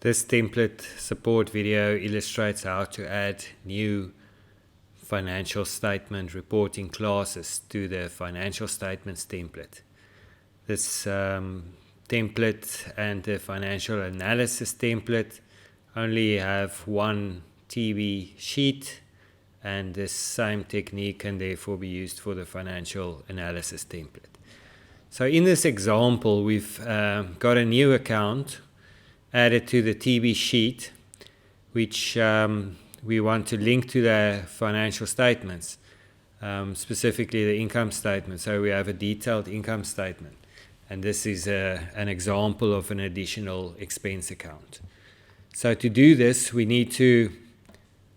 This template support video illustrates how to add new financial statement reporting classes to the financial statements template. This template and the financial analysis template only have one TB sheet, and this same technique can therefore be used for the financial analysis template. So in this example, we've got a new account added to the TB sheet, which we want to link to the financial statements, specifically the income statement. So we have a detailed income statement, and this is an example of an additional expense account. So to do this, we need to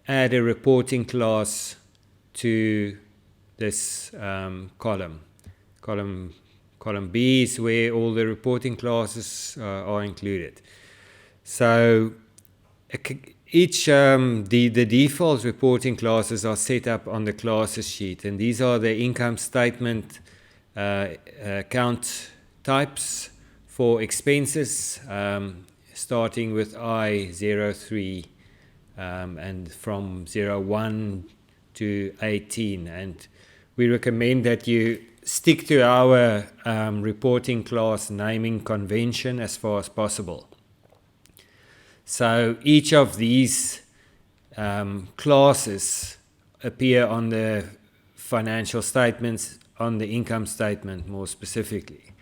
add a reporting class to this column. Column B is where all the reporting classes are included. So each the default reporting classes are set up on the classes sheet, and these are the income statement account types for expenses, starting with I03 and from 01 to 18. And we recommend that you stick to our reporting class naming convention as far as possible. So each of these classes appear on the financial statements, on the income statement more specifically.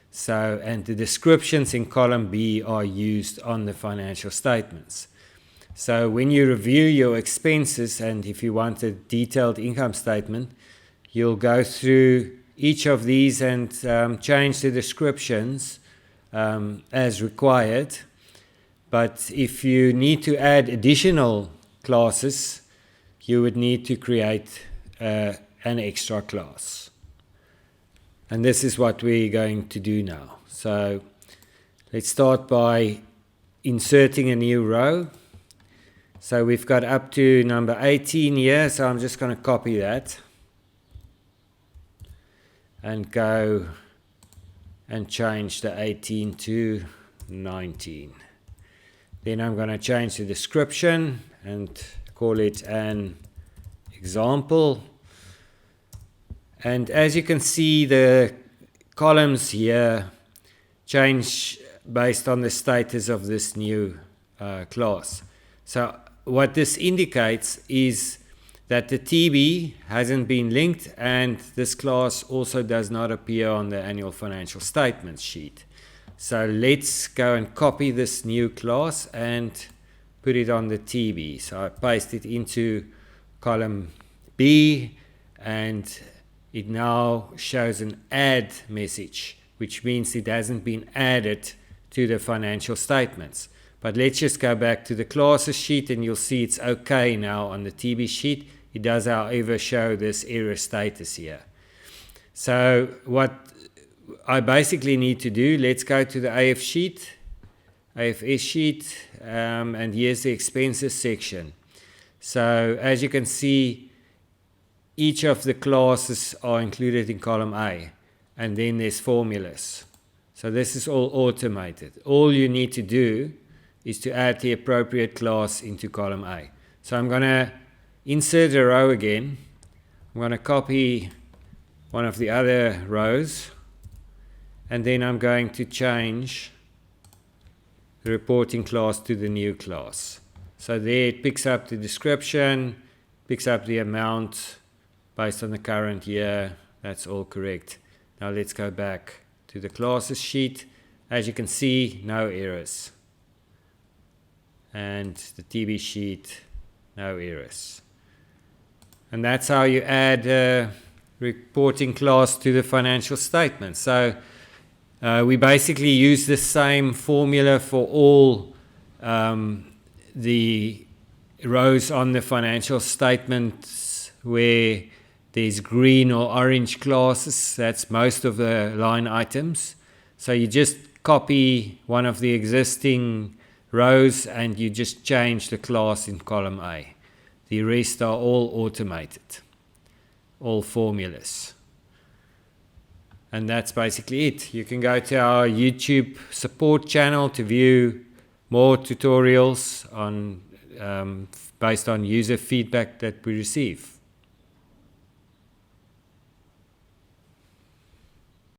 So, and the descriptions in column B are used on the financial statements. So when you review your expenses, and if you want a detailed income statement, you'll go through each of these and change the descriptions as required. But if you need to add additional classes, you would need to create an extra class. And this is what we're going to do now. So let's start by inserting a new row. So we've got up to number 18 here, so I'm just going to copy that and go and change the 18 to 19. Then I'm going to change the description and call it an example. And as you can see, the columns here change based on the status of this new class. So what this indicates is that the TB hasn't been linked, and this class also does not appear on the annual financial statements sheet. So let's go and copy this new class and put it on the TB. So I paste it into column B, and it now shows an add message, which means it hasn't been added to the financial statements. But let's just go back to the classes sheet, and you'll see it's okay now on the TB sheet. It does, however, show this error status here. So what I basically need to do, let's go to the AFS sheet, and here's the expenses section. So as you can see, each of the classes are included in column A, and then there's formulas. So this is all automated. All you need to do is to add the appropriate class into column A. So I'm going to insert a row again. I'm going to copy one of the other rows, and then I'm going to change the reporting class to the new class. So there it picks up the description, picks up the amount based on the current year. That's all correct. Now let's go back to the classes sheet. As you can see, no errors. And the TB sheet, no errors. And that's how you add a reporting class to the financial statement. So we basically use the same formula for all the rows on the financial statements where there's green or orange classes. That's most of the line items. So you just copy one of the existing rows and you just change the class in column A. The rest are all automated, all formulas. And that's basically it. You can go to our YouTube support channel to view more tutorials on based on user feedback that we receive.